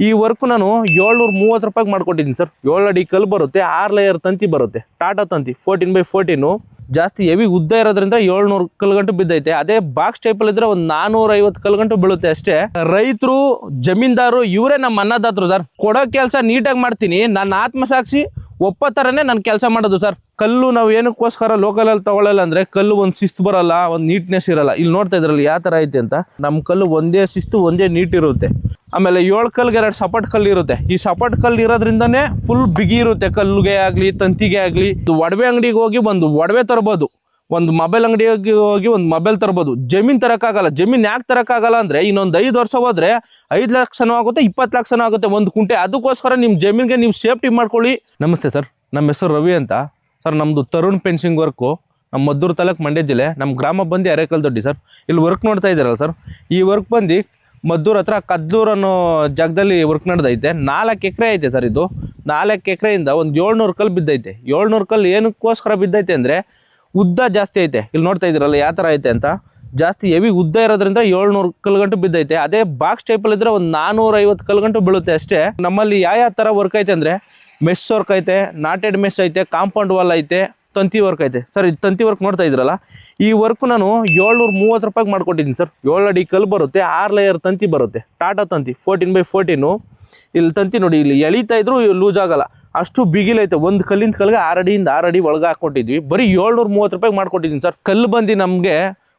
ಈ ವರ್ಕ್ ನಾನು 730 ರೂಪಾಯಿಗೆ ಮಾಡ್ಕೊಟ್ಟಿದ್ದೀನಿ ಸರ್. 7 ಅಡಿ ಕಲ್ಲು ಬರುತ್ತೆ, 6 ಲೇಯರ್ ತಂತಿ ಬರುತ್ತೆ, ಟಾಟಾ ತಂತಿ 14x14. ಜಾಸ್ತಿ ಹೆವಿ ಉದ್ದ ಇರೋದ್ರಿಂದ 700 ಕಲ್ಗಂಟು ಬಿದ್ದೈತೆ. ಅದೇ ಬಾಕ್ಸ್ ಟೈಪಲ್ಲಿ ಇದ್ರೆ ಒಂದು 450 ಕಲ್ಗಂಟು ಬೀಳುತ್ತೆ ಅಷ್ಟೇ. ರೈತರು, ಜಮೀನ್ದಾರು ಇವರೇ ನಮ್ಮ ಅನ್ನದಾತರು ಸರ್. ಕೊಡೋ ಕೆಲಸ ನೀಟಾಗಿ ಮಾಡ್ತೀನಿ, ನನ್ನ ಆತ್ಮಸಾಕ್ಷಿ ಒಪ್ಪತ್ತರನೇ ನಾನು ಕೆಲಸ ಮಾಡೋದು ಸರ್. ಕಲ್ಲು ನಾವು ಏನಕ್ಕೋಸ್ಕರ ಲೋಕಲಲ್ಲಿ ತಗೊಳ್ಳಲ್ಲ ಅಂದರೆ ಕಲ್ಲು ಒಂದು ಶಿಸ್ತು ಬರಲ್ಲ, ಒಂದು ನೀಟ್ನೆಸ್ ಇರಲ್ಲ. ಇಲ್ಲಿ ನೋಡ್ತಾ ಇದ್ರಲ್ಲಿ ಯಾವ ಥರ ಐತೆ ಅಂತ. ನಮ್ಮ ಕಲ್ಲು ಒಂದೇ ಶಿಸ್ತು, ಒಂದೇ ನೀಟ್ ಇರುತ್ತೆ. ಆಮೇಲೆ 7 ಕಲ್ಗೆ 2 ಸಪೋರ್ಟ್ ಕಲ್ಲು ಇರುತ್ತೆ. ಈ ಸಪೋರ್ಟ್ ಕಲ್ಲು ಇರೋದ್ರಿಂದನೇ ಫುಲ್ ಬಿಗಿ ಇರುತ್ತೆ. ಕಲ್ಲುಗೆ ಆಗಲಿ ತಂತಿಗೆ ಆಗಲಿ. ಒಡವೆ ಅಂಗಡಿಗೆ ಹೋಗಿ ಒಂದು ಒಡವೆ ತರ್ಬೋದು, ಒಂದು ಮೊಬೈಲ್ ಅಂಗಡಿಗೆ ಹೋಗಿ ಒಂದು ಮೊಬೈಲ್ ತರ್ಬೋದು. ಜಮೀನು ತರೋಕ್ಕಾಗಲ್ಲ. ಜಮೀನು ಯಾಕೆ ತರೋಕ್ಕಾಗಲ್ಲ ಅಂದರೆ ಇನ್ನೊಂದು 5 ವರ್ಷ ಹೋದರೆ 5 ಲಕ್ಷನೂ ಆಗುತ್ತೆ, 20 ಲಕ್ಷನೂ ಆಗುತ್ತೆ ಒಂದು ಕುಂಟೆ. ಅದಕ್ಕೋಸ್ಕರ ನಿಮ್ಮ ಜಮೀನಿಗೆ ನೀವು ಸೇಫ್ಟಿ ಮಾಡ್ಕೊಳ್ಳಿ. ನಮಸ್ತೆ ಸರ್, ನಮ್ಮ ಹೆಸರು ರವಿ ಅಂತ ಸರ್. ನಮ್ಮದು ತರುಣ್ ಫೆನ್ಸಿಂಗ್ ವರ್ಕು. ನಮ್ಮ ಮದ್ದೂರು ತಾಲೂಕು, ಮಂಡ್ಯ ಜಿಲ್ಲೆ. ನಮ್ಮ ಗ್ರಾಮ ಬಂದು ಅರೇಕಲ್ ದೊಡ್ಡಿ ಸರ್. ಇಲ್ಲಿ ವರ್ಕ್ ನೋಡ್ತಾ ಇದ್ದೀರಲ್ಲ ಸರ್, ಈ ವರ್ಕ್ ಬಂದು ಮದ್ದೂರು ಹತ್ರ ಕದ್ದೂರು ಅನ್ನೋ ಜಾಗದಲ್ಲಿ ವರ್ಕ್ ನಡೆದೈತೆ. 4 ಎಕರೆ ಐತೆ ಸರ್. ಇದು 4 ಎಕರೆಯಿಂದ ಒಂದು 700 ಕಲ್ಲು ಬಿದ್ದೈತೆ. 700 ಕಲ್ಲು ಏನಕ್ಕೋಸ್ಕರ ಬಿದ್ದೈತೆ ಅಂದರೆ ಉದ್ದ ಜಾಸ್ತಿ ಐತೆ. ಇಲ್ಲಿ ನೋಡ್ತಾ ಇದ್ದೀರಲ್ಲ ಯಾವ ಥರ ಐತೆ ಅಂತ. ಜಾಸ್ತಿ ಹೆವಿ ಉದ್ದ ಇರೋದ್ರಿಂದ 700 ಕಲ್ಗಂಟು ಬಿದ್ದೈತೆ. ಅದೇ ಬಾಕ್ಸ್ ಟೈಪಲ್ಲಿ ಇದ್ರೆ ಒಂದು 450 ಕಲ್ಗಂಟು ಬೀಳುತ್ತೆ ಅಷ್ಟೇ. ನಮ್ಮಲ್ಲಿ ಯಾವ ಥರ ವರ್ಕ್ ಐತೆ ಅಂದರೆ ಮೆಸ್ ವರ್ಕ್ ಐತೆ, ನಾಟೆಡ್ ಮೆಸ್ ಐತೆ, ಕಾಂಪೌಂಡ್ ವಾಲ್ ಐತೆ, ತಂತಿ ವರ್ಕ್ ಐತೆ ಸರ್. ಇದು ತಂತಿ ವರ್ಕ್ ನೋಡ್ತಾ ಇದ್ರಲ್ಲ, ಈ ವರ್ಕ್ ನಾನು 730 ರೂಪಾಯಿಗೆ ಮಾಡ್ಕೊಟ್ಟಿದ್ದೀನಿ ಸರ್. 7 ಅಡಿ ಕಲ್ಲು ಬರುತ್ತೆ, 6 ಲೇಯರ್ ತಂತಿ ಬರುತ್ತೆ, ಟಾಟಾ ತಂತಿ 14x14. ಇಲ್ಲಿ ತಂತಿ ನೋಡಿ, ಇಲ್ಲಿ ಎಳಿತಾ ಇದ್ರು ಲೂಸ್ ಆಗಲ್ಲ, ಅಷ್ಟು ಬಿಗಿಲೈತೆ. ಒಂದು ಕಲ್ಲಿಂದ ಕಲ್ಗೆ 6 ಅಡಿಯಿಂದ 6 ಅಡಿ ಒಳಗೆ ಹಾಕ್ಕೊಟ್ಟಿದ್ವಿ. ಬರೀ 730 ರೂಪಾಯಿಗೆ ಮಾಡ್ಕೊಟ್ಟಿದ್ದೀನಿ ಸರ್. ಕಲ್ಲು ಬಂದು ನಮಗೆ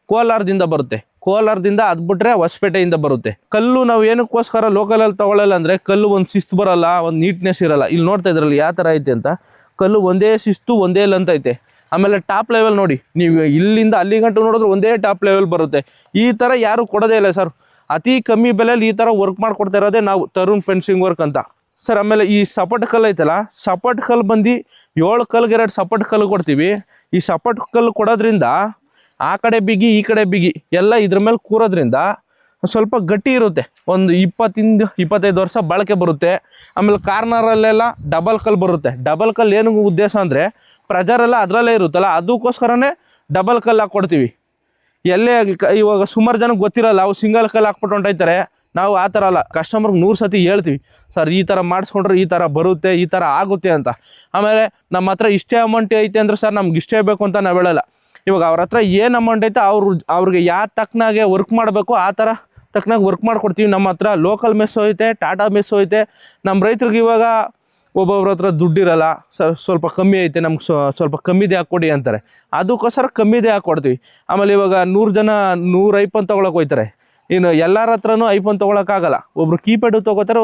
ಕೋಲಾರದಿಂದ ಬರುತ್ತೆ. ಕೋಲಾರದಿಂದ ಅದು ಬಿಟ್ರೆ ಹೊಸಪೇಟೆಯಿಂದ ಬರುತ್ತೆ. ಕಲ್ಲು ನಾವು ಏನಕ್ಕೋಸ್ಕರ ಲೋಕಲಲ್ಲಿ ತಗೊಳ್ಳಲ್ಲ ಅಂದರೆ ಕಲ್ಲು ಒಂದು ಶಿಸ್ತು ಬರಲ್ಲ, ಒಂದು ನೀಟ್ನೆಸ್ ಇರಲ್ಲ. ಇಲ್ಲಿ ನೋಡ್ತಾ ಇದ್ರಲ್ಲಿ ಯಾವ ಥರ ಐತೆ ಅಂತ. ಕಲ್ಲು ಒಂದೇ ಶಿಸ್ತು, ಒಂದೇ ಲೆಂತ್ ಐತೆ. ಆಮೇಲೆ ಟಾಪ್ ಲೆವೆಲ್ ನೋಡಿ, ನೀವು ಇಲ್ಲಿಂದ ಅಲ್ಲಿ ಗಂಟು ನೋಡಿದ್ರೆ ಒಂದೇ ಟಾಪ್ ಲೆವೆಲ್ ಬರುತ್ತೆ. ಈ ಥರ ಯಾರು ಕೊಡೋದೇ ಇಲ್ಲ ಸರ್. ಅತಿ ಕಮ್ಮಿ ಬೆಲೆಯಲ್ಲಿ ಈ ಥರ ವರ್ಕ್ ಮಾಡಿಕೊಡ್ತಾ ಇರೋದೇ ನಾವು, ತರುಣ್ ಫೆನ್ಸಿಂಗ್ ವರ್ಕ್ ಅಂತ ಸರ್. ಆಮೇಲೆ ಈ ಸಪೋರ್ಟ್ ಕಲ್ಲು ಐತಲ್ಲ, ಸಪೋರ್ಟ್ ಕಲ್ಲು ಬಂದು 7 ಕಲ್ಗೆ 2 ಸಪೋರ್ಟ್ ಕಲ್ಲು ಕೊಡ್ತೀವಿ. ಈ ಸಪೋರ್ಟ್ ಕಲ್ಲು ಕೊಡೋದ್ರಿಂದ ಆ ಕಡೆ ಬಿಗಿ, ಈ ಕಡೆ ಬಿಗಿ ಎಲ್ಲ ಇದ್ರ ಮೇಲೆ ಕೂರೋದ್ರಿಂದ ಸ್ವಲ್ಪ ಗಟ್ಟಿ ಇರುತ್ತೆ. ಒಂದು 20-25 ವರ್ಷ ಬಾಳಿಕೆ ಬರುತ್ತೆ. ಆಮೇಲೆ ಕಾರ್ನರಲ್ಲೆಲ್ಲ ಡಬಲ್ ಕಲ್ಲು ಬರುತ್ತೆ. ಡಬಲ್ ಕಲ್ಲು ಏನು ಉದ್ದೇಶ ಅಂದರೆ ಪ್ರೆಜರೆಲ್ಲ ಅದರಲ್ಲೇ ಇರುತ್ತಲ್ಲ, ಅದಕ್ಕೋಸ್ಕರನೇ ಡಬಲ್ ಕಲ್ಲು ಹಾಕ್ಕೊಡ್ತೀವಿ. ಎಲ್ಲೇ ಇವಾಗ ಸುಮಾರು ಜನಕ್ಕೆ ಗೊತ್ತಿರಲ್ಲ, ಅವು ಸಿಂಗಲ್ ಕಲ್ಲು ಹಾಕ್ಬಿಟ್ಟು ಹೊಂಟೈತಾರೆ. ನಾವು ಆ ಥರ ಅಲ್ಲ, ಕಸ್ಟಮರ್ಗೆ 100 ಸತಿ ಹೇಳ್ತೀವಿ ಸರ್, ಈ ಥರ ಮಾಡಿಸ್ಕೊಂಡ್ರೆ ಈ ಥರ ಬರುತ್ತೆ, ಈ ಥರ ಆಗುತ್ತೆ ಅಂತ. ಆಮೇಲೆ ನಮ್ಮ ಹತ್ರ ಇಷ್ಟೇ ಅಮೌಂಟ್ ಐತೆ ಅಂದರೆ ಸರ್ ನಮ್ಗೆ ಇಷ್ಟೇ ಬೇಕು ಅಂತ ನಾವು ಹೇಳಲ್ಲ. ಇವಾಗ ಅವ್ರ ಹತ್ರ ಏನು ಅಮೌಂಟ್ ಐತೆ ಅವ್ರಿಗೆ ಯಾವ ತಕ್ಕನಾಗೆ ವರ್ಕ್ ಮಾಡಬೇಕು ಆ ಥರ ತಕ್ಕನಾಗಿ ವರ್ಕ್ ಮಾಡಿಕೊಡ್ತೀವಿ. ನಮ್ಮ ಹತ್ರ ಲೋಕಲ್ ಮೆಸ್ಸು ಐತೆ, ಟಾಟಾ ಮೆಸ್ಸು ಐತೆ. ನಮ್ಮ ರೈತರಿಗೆ ಇವಾಗ ಒಬ್ಬೊಬ್ರ ಹತ್ರ ದುಡ್ಡಿರಲ್ಲ, ಸ್ವಲ್ಪ ಕಮ್ಮಿ ಐತೆ, ನಮ್ಗೆ ಸ್ವಲ್ಪ ಕಮ್ಮಿದೇ ಹಾಕ್ಕೊಡಿ ಅಂತಾರೆ. ಅದಕ್ಕೋಸ್ಕರ ಕಮ್ಮಿದೇ ಹಾಕ್ಕೊಡ್ತೀವಿ. ಆಮೇಲೆ ಇವಾಗ 100 ಜನ 100 ಐಫೋನ್ ತೊಗೊಳಕ್ಕೆ ಹೋಗ್ತಾರೆ. ಇನ್ನು ಎಲ್ಲರ ಹತ್ರನೂ ಐಫೋನ್ ತೊಗೊಳಕ್ಕಾಗಲ್ಲ. ಒಬ್ರು ಕೀಪ್ಯಾಡು ತೊಗೋತಾರೆ,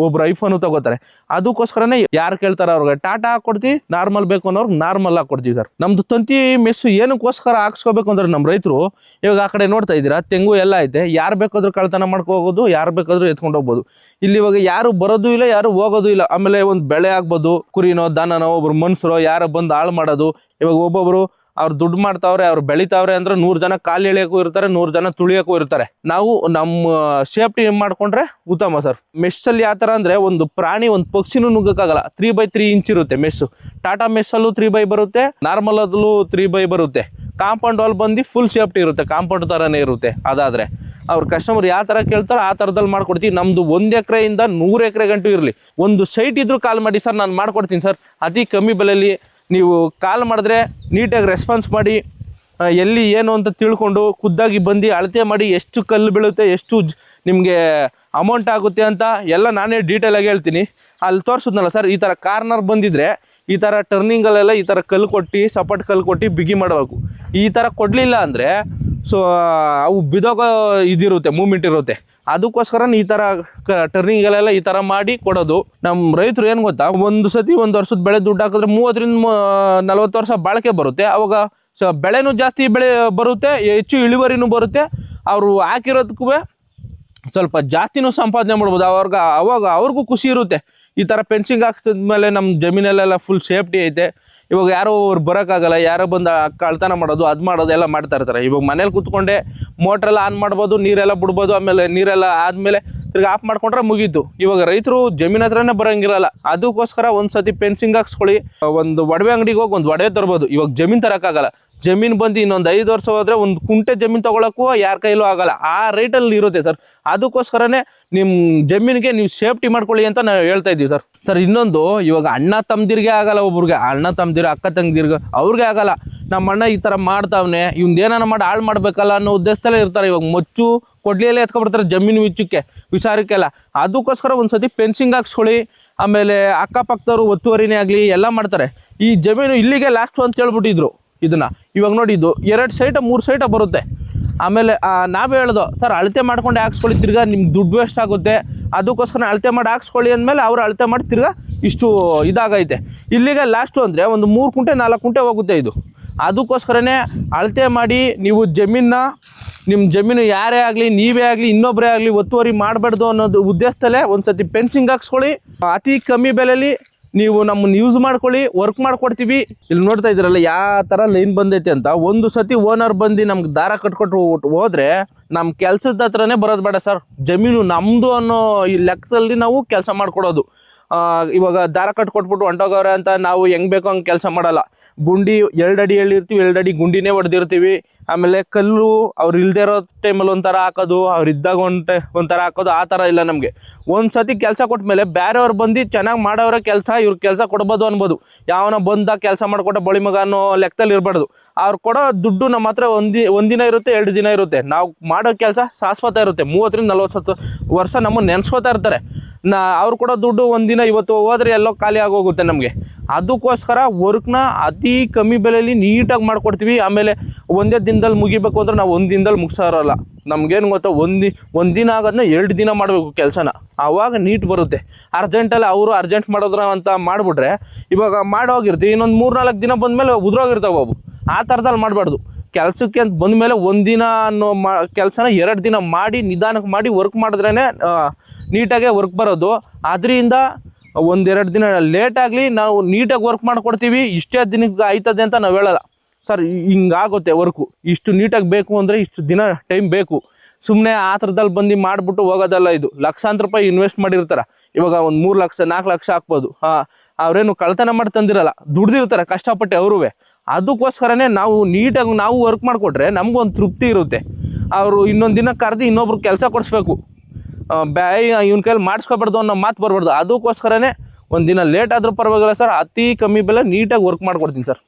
ಒಬ್ರು ಐಫೋನು ತೊಗೋತಾರೆ. ಅದಕ್ಕೋಸ್ಕರನೇ ಯಾರು ಕೇಳ್ತಾರೆ ಅವ್ರಿಗೆ ಟಾಟಾ ಹಾಕ್ಕೊಡ್ತೀವಿ, ನಾರ್ಮಲ್ ಬೇಕು ಅನ್ನೋರ್ಗೆ ನಾರ್ಮಲ್ ಹಾಕ್ಕೊಡ್ತೀವಿ ಸರ್. ನಮ್ಮದು ತಂತಿ ಮೆಸ್ಸು ಏನಕ್ಕೋಸ್ಕರ ಹಾಕ್ಸ್ಕೋಬೇಕು ಅಂದ್ರೆ ನಮ್ಮ ರೈತರು ಇವಾಗ ಆ ಕಡೆ ನೋಡ್ತಾ ಇದ್ದೀರಾ, ತೆಂಗು ಎಲ್ಲ ಐತೆ. ಯಾರು ಬೇಕಾದ್ರೂ ಕಳ್ತನ ಮಾಡ್ಕೋಬೋದು, ಯಾರು ಬೇಕಾದ್ರೂ ಎತ್ಕೊಂಡು ಹೋಗ್ಬೋದು. ಇಲ್ಲಿ ಇವಾಗ ಯಾರು ಬರೋದು ಇಲ್ಲ, ಯಾರು ಹೋಗೋದು ಇಲ್ಲ. ಆಮೇಲೆ ಒಂದು ಬೆಳೆ ಆಗ್ಬೋದು, ಕುರಿನೋ ದನನೋ, ಒಬ್ರು ಮನುಷ್ಯರೋ ಯಾರೋ ಬಂದು ಹಾಳು ಮಾಡೋದು. ಇವಾಗ ಒಬ್ಬೊಬ್ರು ಅವ್ರು ದುಡ್ಡು ಮಾಡ್ತಾವ್ರೆ, ಅವ್ರು ಬೆಳಿತಾವ್ರೆ ಅಂದ್ರೆ 100 ಜನ ಕಾಲು ಎಳೆಯೋಕ್ಕೂ ಇರ್ತಾರೆ, 100 ಜನ ತುಳಿಯೋಕ್ಕೂ ಇರ್ತಾರೆ. ನಾವು ನಮ್ಮ ಸೇಫ್ಟಿ ಮಾಡ್ಕೊಂಡ್ರೆ ಉತ್ತಮ ಸರ್. ಮೆಸ್ಸಲ್ಲಿ ಯಾವ ಥರ ಅಂದರೆ ಒಂದು ಪ್ರಾಣಿ, ಒಂದು ಪಕ್ಷಿನೂ ನುಗ್ಗಕ್ಕಾಗಲ್ಲ. 3x3 ಇಂಚ್ ಇರುತ್ತೆ ಮೆಸ್ಸು. ಟಾಟಾ ಮೆಸ್ಸಲ್ಲೂ 3x ಬರುತ್ತೆ, ನಾರ್ಮಲ್ ಅಲ್ಲೂ 3x ಬರುತ್ತೆ. ಕಾಂಪೌಂಡ್ ವಾಲ್ ಬಂದು ಫುಲ್ ಸೇಫ್ಟಿ ಇರುತ್ತೆ, ಕಾಂಪೌಂಡ್ ಥರನೇ ಇರುತ್ತೆ. ಅದಾದರೆ ಅವ್ರ ಕಸ್ಟಮರ್ ಯಾವ ಥರ ಕೇಳ್ತಾರೆ ಆ ಥರದಲ್ಲಿ ಮಾಡ್ಕೊಡ್ತೀವಿ. ನಮ್ಮದು 1 ಎಕರೆಯಿಂದ 100 ಎಕರೆ ಗಂಟು ಇರಲಿ, ಒಂದು ಸೈಟ್ ಇದ್ರೂ ಕಾಲ್ ಮಾಡಿ ಸರ್, ನಾನು ಮಾಡ್ಕೊಡ್ತೀನಿ ಸರ್. ಅತಿ ಕಮ್ಮಿ ಬೆಲೆಯಲ್ಲಿ ನೀವು ಕಾಲ್ ಮಾಡಿದ್ರೆ ನೀಟಾಗಿ ರೆಸ್ಪಾನ್ಸ್ ಮಾಡಿ, ಎಲ್ಲಿ ಏನು ಅಂತ ತಿಳ್ಕೊಂಡು ಖುದ್ದಾಗಿ ಬಂದು ಅಳತೆ ಮಾಡಿ ಎಷ್ಟು ಕಲ್ಲು ಬೀಳುತ್ತೆ, ಎಷ್ಟು ನಿಮಗೆ ಅಮೌಂಟ್ ಆಗುತ್ತೆ ಅಂತ ಎಲ್ಲ ನಾನೇ ಡೀಟೇಲಾಗಿ ಹೇಳ್ತೀನಿ. ಅಲ್ಲಿ ತೋರಿಸಿದ್ನಲ್ಲ ಸರ್, ಈ ಥರ ಕಾರ್ನರ್ ಬಂದಿದ್ರೆ ಈ ಥರ ಟರ್ನಿಂಗಲ್ಲೆಲ್ಲ ಈ ಥರ ಕಲ್ಲು ಕೊಟ್ಟು, ಸಪೋರ್ಟ್ ಕಲ್ಲು ಕೊಟ್ಟು ಬಿಗಿ ಮಾಡಬೇಕು. ಈ ಥರ ಕೊಡಲಿಲ್ಲ ಅಂದರೆ ಅವು ಬಿದೋಗೋ ಇದಿರುತ್ತೆ, ಮೂಮೆಂಟ್ ಇರುತ್ತೆ. ಅದಕ್ಕೋಸ್ಕರ ಈ ಥರ ಟರ್ನಿಂಗಲ್ಲೆಲ್ಲ ಈ ಥರ ಮಾಡಿ ಕೊಡೋದು. ನಮ್ಮ ರೈತರು ಏನು ಗೊತ್ತಾ, ಒಂದು ವರ್ಷದ ಬೆಳೆ ದುಡ್ಡು ಹಾಕಿದ್ರೆ 30-40 ವರ್ಷ ಬಾಳಿಕೆ ಬರುತ್ತೆ. ಅವಾಗ ಬೆಳೆನೂ ಜಾಸ್ತಿ ಬರುತ್ತೆ, ಹೆಚ್ಚು ಇಳುವರಿನೂ ಬರುತ್ತೆ. ಅವರು ಹಾಕಿರೋದಕ್ಕೂ ಸ್ವಲ್ಪ ಜಾಸ್ತಿನೂ ಸಂಪಾದನೆ ಮಾಡ್ಬೋದು. ಅವಾಗ ಅವ್ರಿಗೂ ಖುಷಿ ಇರುತ್ತೆ. ಈ ಥರ ಫೆನ್ಸಿಂಗ್ ಹಾಕ್ಸಿದ್ಮೇಲೆ ನಮ್ಮ ಜಮೀನಲ್ಲೆಲ್ಲ ಫುಲ್ ಸೇಫ್ಟಿ ಐತೆ. ಇವಾಗ ಯಾರೋ ಅವ್ರು ಬರೋಕ್ಕಾಗಲ್ಲ, ಯಾರೋ ಬಂದು ಕಳ್ತನ ಮಾಡೋದು, ಅದು ಮಾಡೋದು ಎಲ್ಲ ಮಾಡ್ತಾ ಇರ್ತಾರೆ. ಇವಾಗ ಮನೇಲಿ ಕೂತ್ಕೊಂಡೆ ಮೋಟ್ರೆಲ್ಲ ಆನ್ ಮಾಡ್ಬೋದು, ನೀರೆಲ್ಲ ಬಿಡ್ಬೋದು. ಆಮೇಲೆ ನೀರೆಲ್ಲ ಆದಮೇಲೆ ತಿರ್ಗಿ ಆಫ್ ಮಾಡ್ಕೊಂಡ್ರೆ ಮುಗೀತು. ಇವಾಗ ರೈತರು ಜಮೀನ್ ಹತ್ರನೇ ಬರೋಂಗಿರಲ್ಲ. ಅದಕ್ಕೋಸ್ಕರ ಒಂದ್ಸತಿ ಫೆನ್ಸಿಂಗ್ ಹಾಕ್ಸ್ಕೊಳ್ಳಿ. ಒಂದು ಒಡವೆ ಅಂಗಡಿಗೆ ಹೋಗಿ ಒಂದು ಒಡವೆ ತರ್ಬೋದು. ಇವಾಗ ಜಮೀನು ತರೋಕ್ಕಾಗಲ್ಲ. ಜಮೀನು ಬಂದು ಇನ್ನೊಂದು 5 ವರ್ಷ ಹೋದ್ರೆ ಒಂದು ಕುಂಟೆ ಜಮೀನು ತೊಗೊಳಕ್ಕೂ ಯಾರ ಕೈಲೂ ಆಗಲ್ಲ. ಆ ರೇಟಲ್ಲಿ ಇರುತ್ತೆ ಸರ್. ಅದಕ್ಕೋಸ್ಕರನೇ ನಿಮ್ಮ ಜಮೀನಿಗೆ ನೀವು ಸೇಫ್ಟಿ ಮಾಡ್ಕೊಳ್ಳಿ ಅಂತ ನಾವು ಹೇಳ್ತಾ ಇದ್ದೀವಿ ಸರ್. ಸರ್ ಇನ್ನೊಂದು, ಇವಾಗ ಅಣ್ಣ ತಮ್ಮದಿರಿಗೆ ಆಗಲ್ಲ, ಒಬ್ರಿಗೆ ಅಣ್ಣ ತಮ್ಮದಿರು ಅಕ್ಕ ತಂಗಿದಿರ್ಗೆ ಅವ್ರಿಗೆ ಆಗಲ್ಲ. ನಮ್ಮ ಅಣ್ಣ ಈ ಥರ ಮಾಡ್ತಾವನೆ, ಇವ್ನು ಏನಾನ ಮಾಡಿ ಹಾಳು ಮಾಡಬೇಕಲ್ಲ ಅನ್ನೋ ಉದ್ದೇಶದಲ್ಲೇ ಇರ್ತಾರೆ. ಇವಾಗ ಮೊಚ್ಚು ಕೊಡ್ಲಿಯಲ್ಲೇ ಎತ್ಕೊಬಿಡ್ತಾರೆ ಜಮೀನು ವಿಚ್ಚಕ್ಕೆ ವಿಚಾರಕ್ಕೆಲ್ಲ. ಅದಕ್ಕೋಸ್ಕರ ಒಂದ್ಸತಿ ಫೆನ್ಸಿಂಗ್ ಹಾಕ್ಸ್ಕೊಳ್ಳಿ. ಆಮೇಲೆ ಅಕ್ಕಪಕ್ಕದವರು ಒತ್ತುವರಿನೇ ಆಗಲಿ ಎಲ್ಲ ಮಾಡ್ತಾರೆ. ಈ ಜಮೀನು ಇಲ್ಲಿಗೆ ಲಾಸ್ಟು ಅಂತ ಹೇಳ್ಬಿಟ್ಟಿದ್ರು ಇದನ್ನು. ಇವಾಗ ನೋಡಿ, ಇದು 2 ಸೈಟ 3 ಸೈಟ ಬರುತ್ತೆ. ಆಮೇಲೆ ನಾವೇ ಹೇಳ್ದೋ ಸರ್ ಅಳತೆ ಮಾಡ್ಕೊಂಡು ಹಾಕ್ಸ್ಕೊಳ್ಳಿ, ತಿರ್ಗಾ ನಿಮ್ಗೆ ದುಡ್ಡು ವೇಸ್ಟ್ ಆಗುತ್ತೆ, ಅದಕ್ಕೋಸ್ಕರ ಅಳತೆ ಮಾಡಿ ಹಾಕ್ಸ್ಕೊಳ್ಳಿ ಅಂದಮೇಲೆ ಅವ್ರು ಅಳತೆ ಮಾಡಿ ತಿರ್ಗಾ ಇಷ್ಟು ಇದಾಗೈತೆ. ಇಲ್ಲಿಗೆ ಲಾಸ್ಟು ಅಂದರೆ ಒಂದು 3 ಕುಂಟೆ 4 ಕುಂಟೆ ಹೋಗುತ್ತೆ ಇದು. ಅದಕ್ಕೋಸ್ಕರನೇ ಅಳತೆ ಮಾಡಿ ನೀವು ನಿಮ್ಮ ಜಮೀನು ಯಾರೇ ಆಗಲಿ ನೀವೇ ಆಗಲಿ ಇನ್ನೊಬ್ಬರೇ ಆಗಲಿ ಒತ್ತುವರಿ ಮಾಡಬಾರ್ದು ಅನ್ನೋದು ಉದ್ದೇಶದಲ್ಲೇ ಒಂದು ಸತಿ ಫೆನ್ಸಿಂಗ್ ಹಾಕ್ಸ್ಕೊಳ್ಳಿ. ಅತಿ ಕಮ್ಮಿ ಬೆಲೆಯಲ್ಲಿ ನೀವು ನಮ್ಮನ್ನು ಯೂಸ್ ಮಾಡ್ಕೊಳ್ಳಿ, ವರ್ಕ್ ಮಾಡಿಕೊಡ್ತೀವಿ. ಇಲ್ಲಿ ನೋಡ್ತಾ ಇದ್ದೀರಲ್ಲ ಯಾವ ಥರ ಲೈನ್ ಬಂದೈತೆ ಅಂತ. ಒಂದು ಸತಿ ಓನರ್ ಬಂದು ನಮ್ಗೆ ದಾರ ಕಟ್ಕೊಟ್ಟು ಹೋದರೆ ನಮ್ಮ ಕೆಲಸದ ಹತ್ರನೇ ಬರೋದು ಬೇಡ ಸರ್. ಜಮೀನು ನಮ್ಮದು ಅನ್ನೋ ಈ ಲೆಕ್ಕದಲ್ಲಿ ನಾವು ಕೆಲಸ ಮಾಡಿಕೊಡೋದು. ಇವಾಗ ದಾರ ಕಟ್ಕೊಟ್ಬಿಟ್ಟು ಹೊಂಟೋಗವ್ರೆ ಅಂತ ನಾವು ಹೆಂಗೆ ಬೇಕೋ ಹಂಗೆ ಕೆಲಸ ಮಾಡಲ್ಲ. ಗುಂಡಿ 2 ಅಡಿ ಹೇಳಿರ್ತೀವಿ, 2 ಅಡಿ ಗುಂಡಿನೇ ಹೊಡೆದಿರ್ತೀವಿ. ಆಮೇಲೆ ಕಲ್ಲು ಅವ್ರು ಇಲ್ಲದೆ ಇರೋ ಟೈಮಲ್ಲಿ ಒಂಥರ ಹಾಕೋದು, ಅವ್ರು ಇದ್ದಾಗ ಒಂಥರ ಹಾಕೋದು, ಆ ಥರ ಇಲ್ಲ ನಮಗೆ. ಒಂದು ಸತಿ ಕೆಲಸ ಕೊಟ್ಟ ಮೇಲೆ ಬೇರೆಯವ್ರು ಬಂದು ಚೆನ್ನಾಗಿ ಮಾಡೋರ ಕೆಲಸ ಇವ್ರ ಕೆಲಸ ಕೊಡ್ಬೋದು ಅನ್ಬೋದು. ಯಾವನ ಬಂದಾಗ ಕೆಲಸ ಮಾಡಿಕೊಟ್ಟ ಬಳಿ ಮಗ ಅನ್ನೋ ಲೆಕ್ಕದಲ್ಲಿ ಇರಬಾರ್ದು. ಅವ್ರು ಕೊಡೋ ದುಡ್ಡು ನಮ್ಮ ಹತ್ರ ಒಂದಿನ ಇರುತ್ತೆ, 2 ದಿನ ಇರುತ್ತೆ. ನಾವು ಮಾಡೋ ಕೆಲಸ ಶಾಶ್ವತ ಇರುತ್ತೆ. 30 ರಿಂದ 40 ವರ್ಷ ನಮ್ಮನ್ನು ನೆನೆಸ್ಕೋತಾ ಇರ್ತಾರೆ. ಅವ್ರು ಕೊಡೋ ದುಡ್ಡು ಒಂದಿನ ಇವತ್ತು ಹೋದ್ರೆ ಎಲ್ಲೋ ಖಾಲಿ ಆಗೋಗುತ್ತೆ ನಮಗೆ. ಅದಕ್ಕೋಸ್ಕರ ವರ್ಕ್ನ ಅತಿ ಕಮ್ಮಿ ಬೆಲೆಯಲ್ಲಿ ನೀಟಾಗಿ ಮಾಡಿಕೊಡ್ತೀವಿ. ಆಮೇಲೆ ಒಂದೇ ದಿನದಲ್ಲಿ ಮುಗಿಬೇಕು ಅಂದರೆ ನಾವು 1 ದಿನದಲ್ಲಿ ಮುಗಿಸೋರಲ್ಲ. ನಮಗೇನು ಗೊತ್ತಾ, ಒಂದು ದಿನ ಆಗೋದನ್ನ 2 ದಿನ ಮಾಡಬೇಕು ಕೆಲಸನ, ಆವಾಗ ನೀಟ್ ಬರುತ್ತೆ. ಅರ್ಜೆಂಟಲ್ಲಿ ಅವರು ಅರ್ಜೆಂಟ್ ಮಾಡೋದ್ರ ಅಂತ ಮಾಡಿಬಿಟ್ರೆ ಇವಾಗ ಮಾಡೋಗಿರ್ತೀವಿ, ಇನ್ನೊಂದು 3-4 ದಿನ ಬಂದಮೇಲೆ ಉದುರೋಗಿರ್ತಾವೆ ಅವು. ಆ ಥರದಲ್ಲಿ ಮಾಡಬಾರ್ದು. ಕೆಲಸಕ್ಕೆ ಅಂತ ಬಂದಮೇಲೆ 1 ದಿನ ಅನ್ನೋ ಕೆಲಸನ 2 ದಿನ ಮಾಡಿ ನಿಧಾನಕ್ಕೆ ಮಾಡಿ ವರ್ಕ್ ಮಾಡಿದ್ರೇ ನೀಟಾಗೆ ವರ್ಕ್ ಬರೋದು. ಅದರಿಂದ 1-2 ದಿನ ಲೇಟಾಗಲಿ ನಾವು ನೀಟಾಗಿ ವರ್ಕ್ ಮಾಡಿಕೊಡ್ತೀವಿ. ಇಷ್ಟೇ ದಿನಕ್ಕೆ ಆಯ್ತದೆ ಅಂತ ನಾವು ಹೇಳಲ್ಲ ಸರ್. ಹಿಂಗಾಗುತ್ತೆ ವರ್ಕು. ಇಷ್ಟು ನೀಟಾಗಿ ಬೇಕು ಅಂದರೆ ಇಷ್ಟು ದಿನ ಟೈಮ್ ಬೇಕು. ಸುಮ್ಮನೆ ಆ ಥರದಲ್ಲಿ ಬಂದು ಮಾಡಿಬಿಟ್ಟು ಹೋಗೋದಲ್ಲ. ಇದು ಲಕ್ಷಾಂತರ ರೂಪಾಯಿ ಇನ್ವೆಸ್ಟ್ ಮಾಡಿರ್ತಾರೆ. ಇವಾಗ ಒಂದು 3 ಲಕ್ಷ 4 ಲಕ್ಷ ಹಾಕ್ಬೋದು. ಅವರೇನು ಕಳ್ತನ ಮಾಡಿ ತಂದಿರಲ್ಲ, ದುಡ್ದಿರ್ತಾರೆ ಕಷ್ಟಪಟ್ಟು ಅವ್ರೂ. ಅದಕ್ಕೋಸ್ಕರನೇ ನಾವು ನೀಟಾಗಿ ನಾವು ವರ್ಕ್ ಮಾಡಿಕೊಟ್ರೆ ನಮಗೊಂದು ತೃಪ್ತಿ ಇರುತ್ತೆ. ಅವರು ಇನ್ನೊಂದು ದಿನ ಕರೆದು ಇನ್ನೊಬ್ರು ಕೆಲಸ ಕೊಡಿಸ್ಬೇಕು, ಇವನ ಕೈಯಲ್ಲಿ ಮಾಡಿಸ್ಕೊಬಾರ್ದು ಅನ್ನೋ ಮಾತು ಬರಬಾರ್ದು. ಅದಕ್ಕೋಸ್ಕರನೇ ಒಂದು ದಿನ ಲೇಟ್ ಆದರೂ ಪರವಾಗಿಲ್ಲ ಸರ್, ಅತಿ ಕಮ್ಮಿ ಬೆಲೆ ನೀಟಾಗಿ ವರ್ಕ್ ಮಾಡಿಕೊಡ್ತೀನಿ ಸರ್.